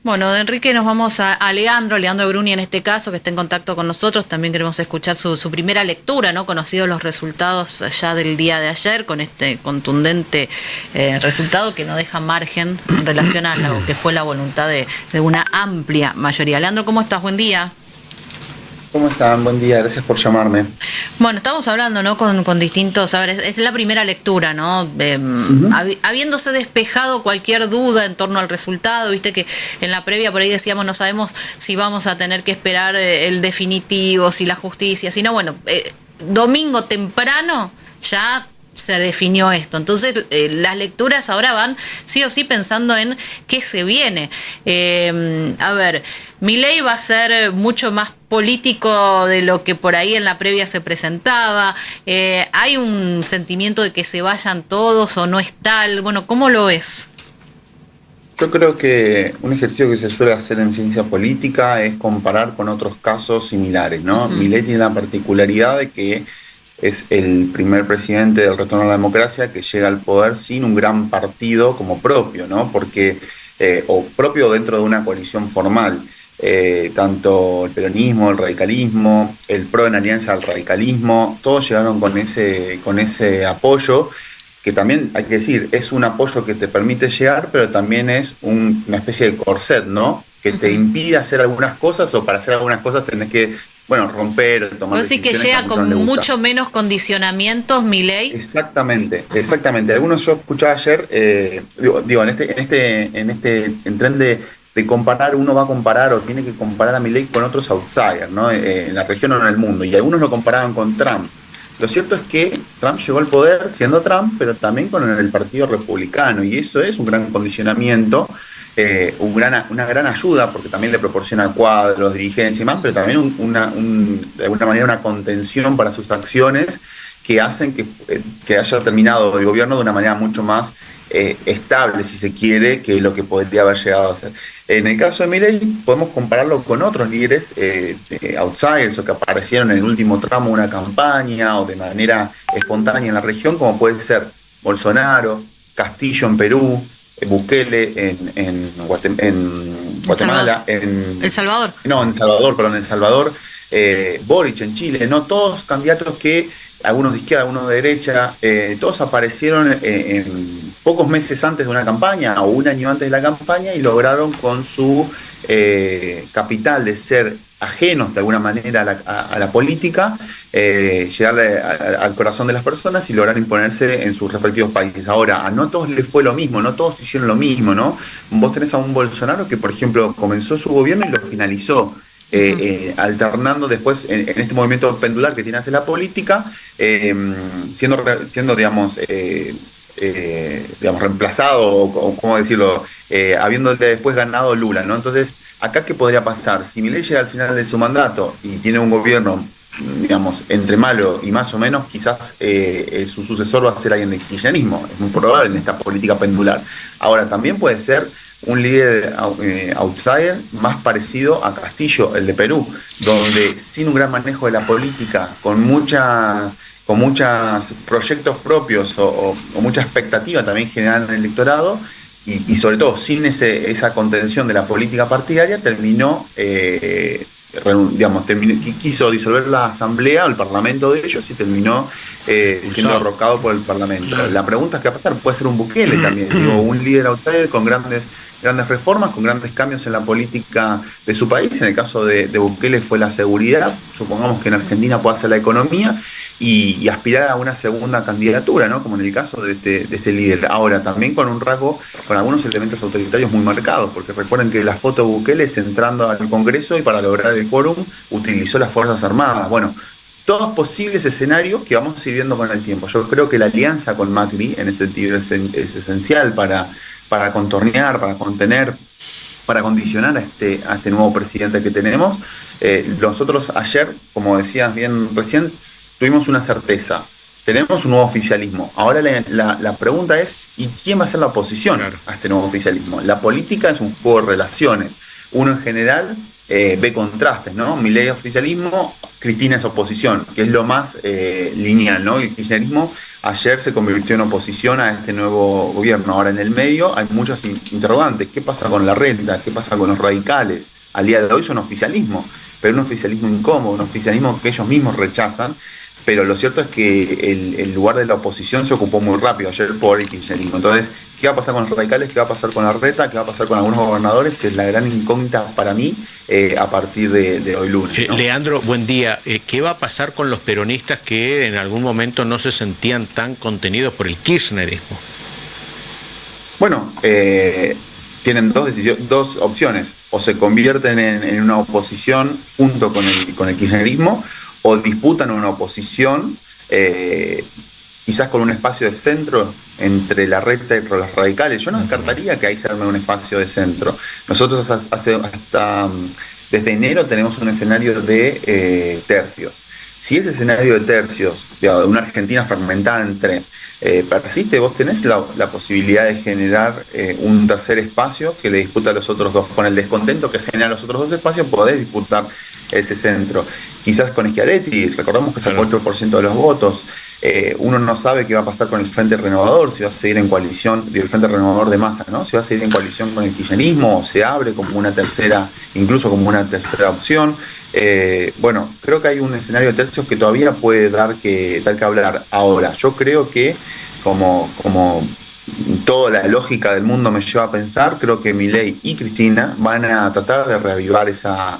Bueno, de Enrique nos vamos a Leandro Bruni en este caso, que está en contacto con nosotros. También queremos escuchar su primera lectura, ¿no? Conocidos los resultados ya del día de ayer, con este contundente resultado que no deja margen en relación a lo que fue la voluntad de una amplia mayoría. Leandro, ¿cómo estás? Buen día. ¿Cómo están? Buen día, gracias por llamarme. Bueno, estamos hablando, ¿no? Con distintos, a ver, es la primera lectura, ¿no? Habiéndose despejado cualquier duda en torno al resultado, viste que en la previa por ahí decíamos no sabemos si vamos a tener que esperar el definitivo, si la justicia, si no, bueno, domingo temprano ya se definió esto. Entonces las lecturas ahora van sí o sí pensando en qué se viene. A ver, Milei va a ser mucho más político de lo que por ahí en la previa se presentaba. Hay un sentimiento de que se vayan todos o no es tal. Bueno, ¿cómo lo ves? Yo creo que un ejercicio que se suele hacer en ciencia política es comparar con otros casos similares, ¿no? Milei tiene la particularidad de que es el primer presidente del retorno a la democracia que llega al poder sin un gran partido como propio, ¿no? Porque, o propio dentro de una coalición formal. Tanto el peronismo, el radicalismo, el PRO en alianza al radicalismo, todos llegaron con ese apoyo, que también hay que decir, es un apoyo que te permite llegar, pero también es una especie de corset, ¿no? Que te impide hacer algunas cosas, o para hacer algunas cosas tenés que, bueno, romper, tomar ¿Vos decís que decisiones llega que a muchos no con les gusta. mucho menos condicionamientos Milei? Exactamente, exactamente. Algunos yo escuchaba ayer, digo, en tren de comparar, uno va a comparar o tiene que comparar a Milei con otros outsiders, ¿no? En la región o en el mundo, y algunos lo comparaban con Trump. Lo cierto es que Trump llegó al poder siendo Trump, pero también con el Partido Republicano, y eso es un gran condicionamiento, una gran ayuda, porque también le proporciona cuadros, dirigencia y más, pero también de alguna manera una contención para sus acciones que hacen que haya terminado el gobierno de una manera mucho más estable, si se quiere, que lo que podría haber llegado a ser. En el caso de Milei, podemos compararlo con otros líderes outsiders o que aparecieron en el último tramo de una campaña o de manera espontánea en la región, como puede ser Bolsonaro, Castillo en Perú, Bukele en Guatemala, El Salvador. no, en Salvador, perdón, en Salvador, Boric en Chile, no todos candidatos que, algunos de izquierda, algunos de derecha, todos aparecieron en pocos meses antes de una campaña o un año antes de la campaña y lograron con su capital de ser ajenos de alguna manera a la política, llegarle al corazón de las personas y lograr imponerse en sus respectivos países. Ahora, a no todos les fue lo mismo, no todos hicieron lo mismo, ¿no? Vos tenés a un Bolsonaro que, por ejemplo, comenzó su gobierno y lo finalizó. Alternando después en este movimiento pendular que tiene hacia la política, siendo digamos, reemplazado, o cómo decirlo, habiéndole después ganado Lula, ¿no? Entonces, acá ¿qué podría pasar? Si Milei llega al final de su mandato y tiene un gobierno, digamos, entre malo y más o menos, quizás su sucesor va a ser alguien de kirchnerismo, es muy probable en esta política pendular. Ahora, también puede ser un líder outsider más parecido a Castillo, el de Perú, donde sin un gran manejo de la política, con muchos proyectos propios o mucha expectativa también generada en el electorado, y sobre todo sin esa contención de la política partidaria, quiso disolver la asamblea o el parlamento de ellos y terminó siendo derrocado por el parlamento. La pregunta es qué va a pasar, puede ser un Bukele también, digo, un líder outsider con grandes reformas, con grandes cambios en la política de su país. En el caso de Bukele fue la seguridad, supongamos que en Argentina puede ser la economía y aspirar a una segunda candidatura, ¿no? Como en el caso de este líder. Ahora, también con un rasgo, con algunos elementos autoritarios muy marcados, porque recuerden que la foto de Bukele es entrando al Congreso y para lograr el quórum utilizó las Fuerzas Armadas. Bueno, todos posibles escenarios que vamos a ir viendo con el tiempo. Yo creo que la alianza con Macri, en ese sentido, es esencial para contornear, para contener, para condicionar a este nuevo presidente que tenemos. Nosotros ayer, como decías bien recién, tuvimos una certeza. Tenemos un nuevo oficialismo. Ahora la pregunta es, ¿y quién va a ser la oposición a este nuevo oficialismo? La política es un juego de relaciones. Uno en general ve contrastes, ¿no? Milei es oficialismo, Cristina es oposición, que es lo más lineal, ¿no? El kirchnerismo ayer se convirtió en oposición a este nuevo gobierno. Ahora en el medio hay muchas interrogantes. ¿Qué pasa con la renta? ¿Qué pasa con los radicales? Al día de hoy son oficialismo, pero un oficialismo incómodo, un oficialismo que ellos mismos rechazan. Pero lo cierto es que el lugar de la oposición se ocupó muy rápido ayer por el kirchnerismo. Entonces, ¿qué va a pasar con los radicales? ¿Qué va a pasar con la reta? ¿Qué va a pasar con algunos gobernadores? Es la gran incógnita para mí a partir de hoy lunes, ¿no? Leandro, buen día. ¿Qué va a pasar con los peronistas que en algún momento no se sentían tan contenidos por el kirchnerismo? Bueno, tienen dos opciones. O se convierten en una oposición junto con el kirchnerismo, o disputan una oposición, quizás con un espacio de centro entre la reta y los radicales. Yo no descartaría que ahí se arme un espacio de centro. Nosotros desde enero tenemos un escenario de tercios. Si ese escenario de tercios, de una Argentina fragmentada en tres, persiste, vos tenés la posibilidad de generar un tercer espacio que le disputa a los otros dos. Con el descontento que genera los otros dos espacios, podés disputar ese centro. Quizás con Schiaretti, recordamos que sacó 8% de los votos. Uno no sabe qué va a pasar con el Frente Renovador, si va a seguir en coalición, el Frente Renovador de Massa, ¿no? Si va a seguir en coalición con el kirchnerismo, o se abre como una tercera, incluso como una tercera opción. Bueno, creo que hay un escenario de tercios que todavía puede dar que hablar. Ahora, yo creo que como toda la lógica del mundo me lleva a pensar, creo que Milei y Cristina van a tratar de reavivar esa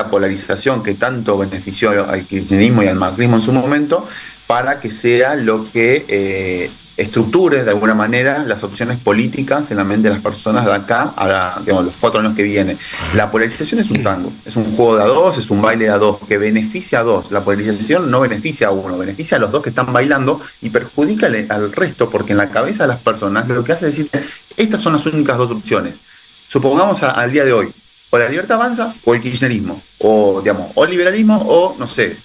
polarización que tanto benefició al kirchnerismo y al macrismo en su momento, para que sea lo que estructure de alguna manera las opciones políticas en la mente de las personas de acá a los 4 años que vienen. La polarización es un tango, es un juego de a dos, es un baile de a dos, que beneficia a dos. La polarización no beneficia a uno, beneficia a los dos que están bailando y perjudica al resto, porque en la cabeza de las personas lo que hace es decir, estas son las únicas dos opciones. Supongamos al día de hoy, o la Libertad Avanza o el kirchnerismo, o el liberalismo o, no sé,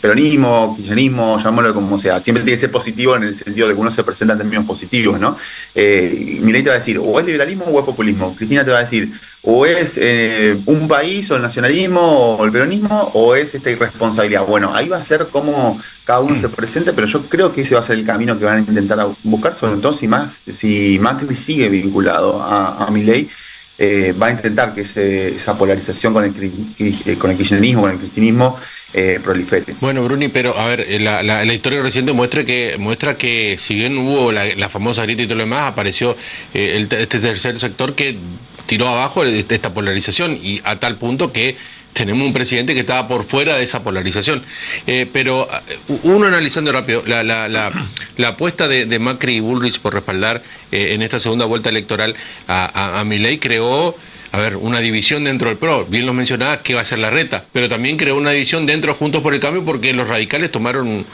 peronismo, kirchnerismo, llamémoslo como sea. Siempre tiene que ser positivo en el sentido de que uno se presenta en términos positivos, ¿no? Milei te va a decir, o es liberalismo o es populismo. Cristina te va a decir, o es un país o el nacionalismo o el peronismo, o es esta irresponsabilidad. Bueno, ahí va a ser como cada uno se presente, pero yo creo que ese va a ser el camino que van a intentar buscar, sobre todo si Macri sigue vinculado a Milei. Va a intentar que esa polarización con el kirchnerismo, con el cristinismo, prolifere. Bueno, Bruni, pero a ver, la historia reciente muestra que si bien hubo la famosa grieta y todo lo demás, apareció este tercer sector que tiró abajo esta polarización, y a tal punto que tenemos un presidente que estaba por fuera de esa polarización. Pero uno analizando rápido, la apuesta de Macri y Bullrich por respaldar en esta segunda vuelta electoral a Milei creó, una división dentro del PRO. Bien lo mencionaba, que va a ser la reta, pero también creó una división dentro Juntos por el Cambio, porque los radicales tomaron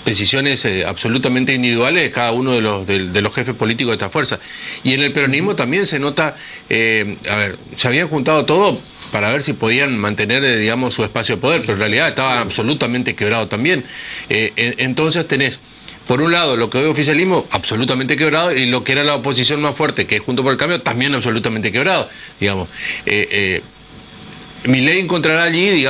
decisiones absolutamente individuales, cada uno de los jefes políticos de esta fuerza. Y en el peronismo también se nota, se habían juntado todo para ver si podían mantener, su espacio de poder, pero en realidad estaba absolutamente quebrado también. Entonces tenés, por un lado, lo que hoy es oficialismo, absolutamente quebrado, y lo que era la oposición más fuerte, que es Juntos por el Cambio, también absolutamente quebrado, Milei encontrará allí,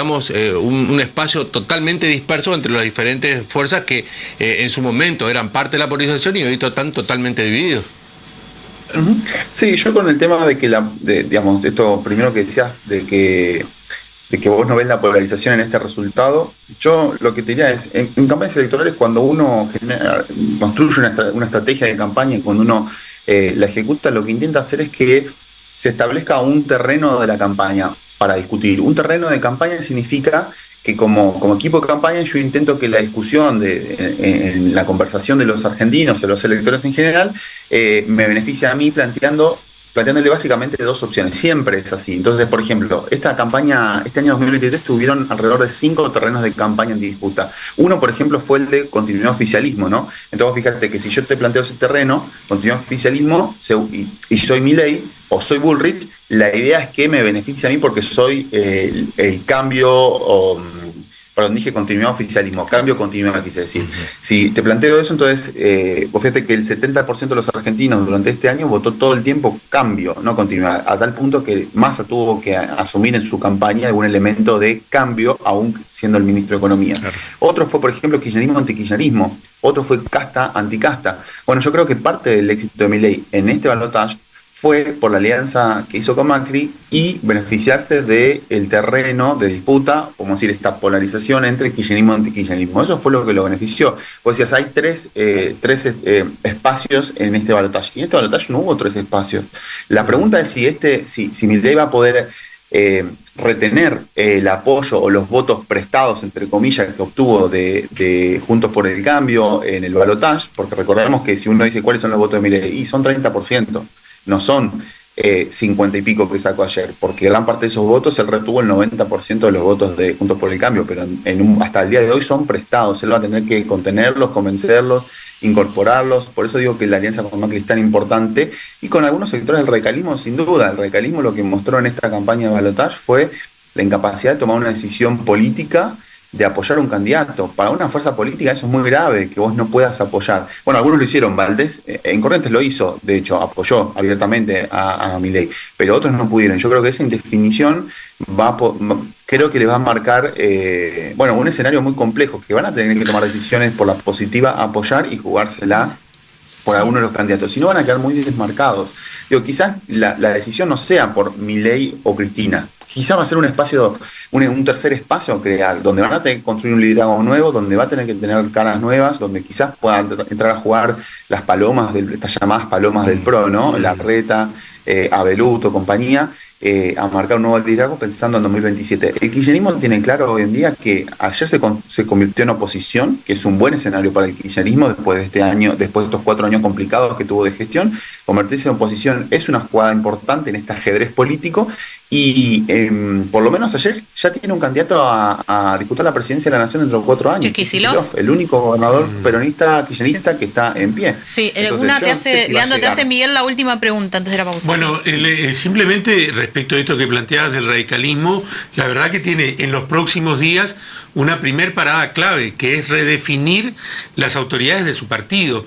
un espacio totalmente disperso entre las diferentes fuerzas que en su momento eran parte de la polarización y hoy están totalmente divididos. Sí, yo con el tema de que esto primero que decías, de que vos no ves la polarización en este resultado, yo lo que te diría es, en campañas electorales, cuando uno construye una estrategia de campaña y cuando uno la ejecuta, lo que intenta hacer es que se establezca un terreno de la campaña para discutir. Un terreno de campaña significa que como equipo de campaña yo intento que la discusión en la conversación de los argentinos, de los electores en general, me beneficia a mí planteándole básicamente dos opciones. Siempre es así. Entonces, por ejemplo, esta campaña, este año 2023 tuvieron alrededor de 5 terrenos de campaña en disputa. Uno, por ejemplo, fue el de continuidad oficialismo, ¿no? Entonces, fíjate que si yo te planteo ese terreno, continuidad oficialismo, y soy Milei o soy Bullrich, la idea es que me beneficie a mí porque soy el cambio perdón, dije continuidad, oficialismo, cambio, continuidad, quise decir. Si te planteo eso, entonces, vos fíjate que el 70% de los argentinos durante este año votó todo el tiempo cambio, no continuidad, a tal punto que Massa tuvo que asumir en su campaña algún elemento de cambio, aún siendo el ministro de Economía. Claro. Otro fue, por ejemplo, kirchnerismo antikirchnerismo, otro fue casta anticasta. Bueno, yo creo que parte del éxito de Milei en este balotaje fue por la alianza que hizo con Macri y beneficiarse del terreno de disputa, como decir, esta polarización entre kirchnerismo y antikirchnerismo. Eso fue lo que lo benefició. Vos decías, hay tres espacios en este balotaje. Y en este balotaje no hubo 3 espacios. La pregunta es si Milei va a poder retener el apoyo o los votos prestados, entre comillas, que obtuvo de Juntos por el Cambio en el balotaje, porque recordemos que si uno dice cuáles son los votos de Milei, y son 30%. No son 50 y pico que sacó ayer, porque gran parte de esos votos él retuvo el 90% de los votos de Juntos por el Cambio, pero hasta el día de hoy son prestados. Él va a tener que contenerlos, convencerlos, incorporarlos. Por eso digo que la alianza con Macri es tan importante, y con algunos sectores del radicalismo, sin duda. El radicalismo lo que mostró en esta campaña de balotaje fue la incapacidad de tomar una decisión política de apoyar a un candidato. Para una fuerza política eso es muy grave, que vos no puedas apoyar. Bueno, algunos lo hicieron, Valdés en Corrientes lo hizo, de hecho, apoyó abiertamente a Milei, pero otros no pudieron. Yo creo que esa indefinición creo que les va a marcar un escenario muy complejo, que van a tener que tomar decisiones por la positiva, apoyar y jugársela por alguno de los candidatos, si no van a quedar muy desmarcados. Digo, quizás la decisión no sea por Milei o Cristina, quizás va a ser un espacio, un tercer espacio a crear, donde van a tener que construir un liderazgo nuevo, donde va a tener que tener caras nuevas, donde quizás puedan entrar a jugar las palomas, estas llamadas palomas del PRO, ¿no? Larreta, Abeluto, compañía, a marcar un nuevo liderazgo pensando en 2027. El kirchnerismo tiene claro hoy en día que ayer se convirtió en oposición, que es un buen escenario para el kirchnerismo después de este año, después de estos 4 años complicados que tuvo de gestión. Convertirse en oposición es una jugada importante en este ajedrez político, y por lo menos ayer ya tiene un candidato a disputar la presidencia de la Nación dentro de 4 años. Kicillof, el único gobernador peronista kirchnerista que está en pie. Sí, Leandro, te hace Miguel la última pregunta antes de la pausa. Bueno, simplemente respecto a esto que planteabas del radicalismo, la verdad que tiene en los próximos días una primer parada clave, que es redefinir las autoridades de su partido.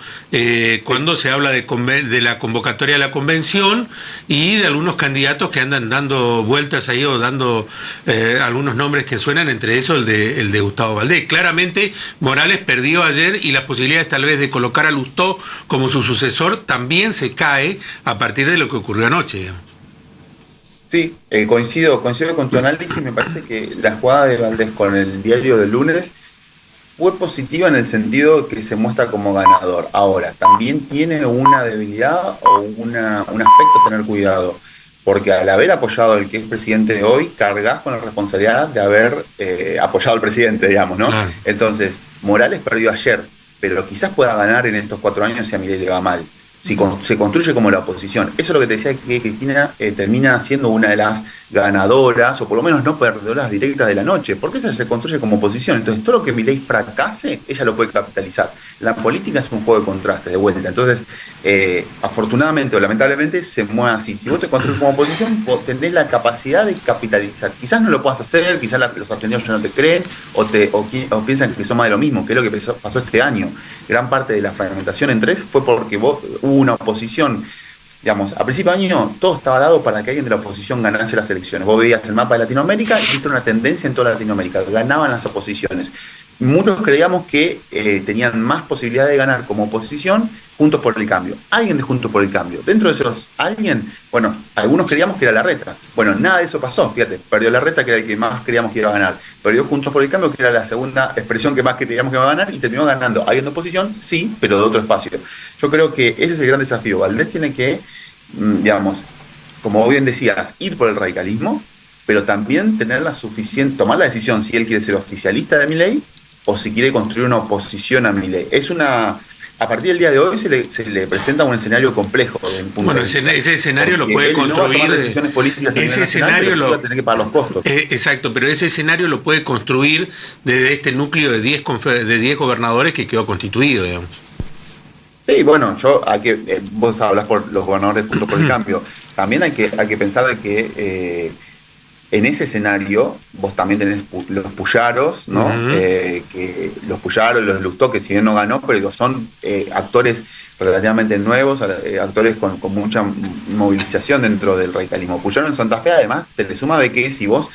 Cuando se habla de la convocatoria de la convención y de algunos candidatos que andan dando vueltas ahí o dando algunos nombres que suenan, entre esos el de Gustavo Valdés. Claramente Morales perdió ayer, y las posibilidades tal vez de colocar a Lustó como su sucesor también se cae a partir de lo que ocurrió anoche, digamos. Sí, coincido con tu análisis. Me parece que la jugada de Valdés con el diario del lunes fue positiva en el sentido que se muestra como ganador. Ahora, también tiene una debilidad o un aspecto a tener cuidado, porque al haber apoyado al que es presidente de hoy, cargas con la responsabilidad de haber apoyado al presidente, digamos, ¿no? Ah. Entonces, Morales perdió ayer, pero quizás pueda ganar en estos 4 años si a Milei le va mal. Si se construye como la oposición. Eso es lo que te decía, que Cristina termina siendo una de las ganadoras, o por lo menos no perdedoras directas de la noche, porque ella se construye como oposición. Entonces, todo lo que Milei fracase, ella lo puede capitalizar. La política es un juego de contraste, de vuelta. Entonces, afortunadamente o lamentablemente, se mueve así. Si vos te construyes como oposición, vos tenés la capacidad de capitalizar. Quizás no lo puedas hacer, quizás los argentinos ya no te creen, o piensan que son más de lo mismo, que es lo que pasó este año. Gran parte de la fragmentación en 3 fue porque hubo una oposición, digamos, a principio de año todo estaba dado para que alguien de la oposición ganase las elecciones. Vos veías el mapa de Latinoamérica y viste una tendencia en toda Latinoamérica, ganaban las oposiciones. Muchos creíamos que tenían más posibilidad de ganar como oposición Juntos por el Cambio. Alguien de Juntos por el Cambio. Dentro de esos alguien, bueno, algunos creíamos que era Larreta. Bueno, nada de eso pasó, fíjate. Perdió Larreta, que era el que más creíamos que iba a ganar. Perdió Juntos por el Cambio, que era la segunda expresión que más creíamos que iba a ganar, y terminó ganando. Alguien de oposición, sí, pero de otro espacio. Yo creo que ese es el gran desafío. Valdés tiene que, digamos, como bien decías, ir por el radicalismo, pero también tener tomar la decisión si él quiere ser oficialista de Milei o si quiere construir una oposición a Milei. A partir del día de hoy se le presenta un escenario complejo. Bueno, ese escenario lo puede construir. No decisiones políticas ese escenario lo va a tener que pagar los costos. Exacto, pero ese escenario lo puede construir desde este núcleo de 10 gobernadores que quedó constituido, digamos. Sí, bueno, vos hablas por los gobernadores de Juntos por el Cambio. También hay que pensar de que en ese escenario vos también tenés los Puyaros, ¿no? Que los Puyaros, los Lustó, que si bien no ganó, pero son actores relativamente nuevos, actores con mucha movilización dentro del radicalismo. Puyaro en Santa Fe, además, te le suma de que si vos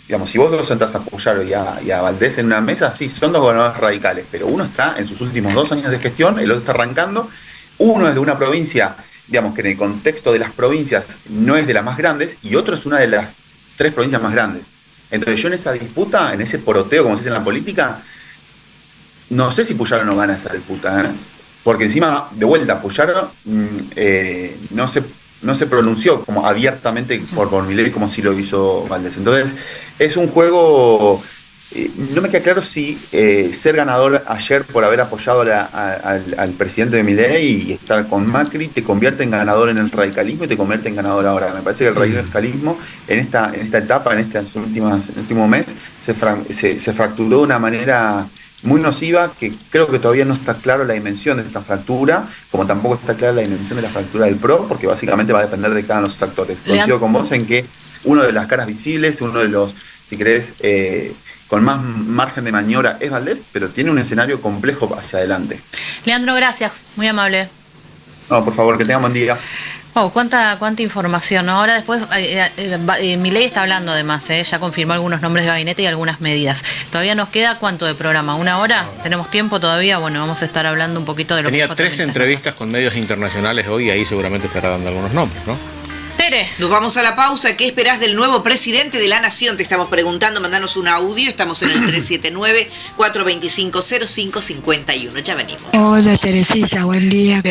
los sentás a Puyaro y a Valdés en una mesa, sí, son dos gobernadores radicales, pero uno está en sus últimos 2 años de gestión, el otro está arrancando, uno es de una provincia, digamos que en el contexto de las provincias no es de las más grandes, y otro es una de las 3 provincias más grandes. Entonces yo en esa disputa, en ese poroteo, como se dice en la política, no sé si Puyaro no gana esa disputa, ¿eh? Porque encima, de vuelta, Puyaro no se pronunció como abiertamente por Milei como si lo hizo Valdés. Entonces, es un juego. No me queda claro si ser ganador ayer por haber apoyado al presidente de Milei y estar con Macri te convierte en ganador en el radicalismo y te convierte en ganador ahora. Me parece que el radicalismo en esta etapa, en este último mes, se fracturó de una manera muy nociva, que creo que todavía no está claro la dimensión de esta fractura, como tampoco está clara la dimensión de la fractura del PRO, porque básicamente va a depender de cada uno de los actores. Coincido con vos en que uno de las caras visibles, uno de los, si querés, con más margen de maniobra es Valdés, pero tiene un escenario complejo hacia adelante. Leandro, gracias, muy amable. No, por favor, que tengan buen día. Wow, cuánta información, ¿no? Ahora después, Milei está hablando además, ya confirmó algunos nombres de gabinete y algunas medidas. Todavía nos queda, ¿cuánto de programa? ¿1 hora? ¿Tenemos tiempo todavía? Bueno, vamos a estar hablando un poquito de lo que... Tenía 3 entrevistas con medios internacionales hoy y ahí seguramente estará dando algunos nombres, ¿no? Tere. Nos vamos a la pausa. ¿Qué esperás del nuevo presidente de la Nación? Te estamos preguntando, mandanos un audio. Estamos en el 379-425-0551. Ya venimos. Hola, Teresita, buen día.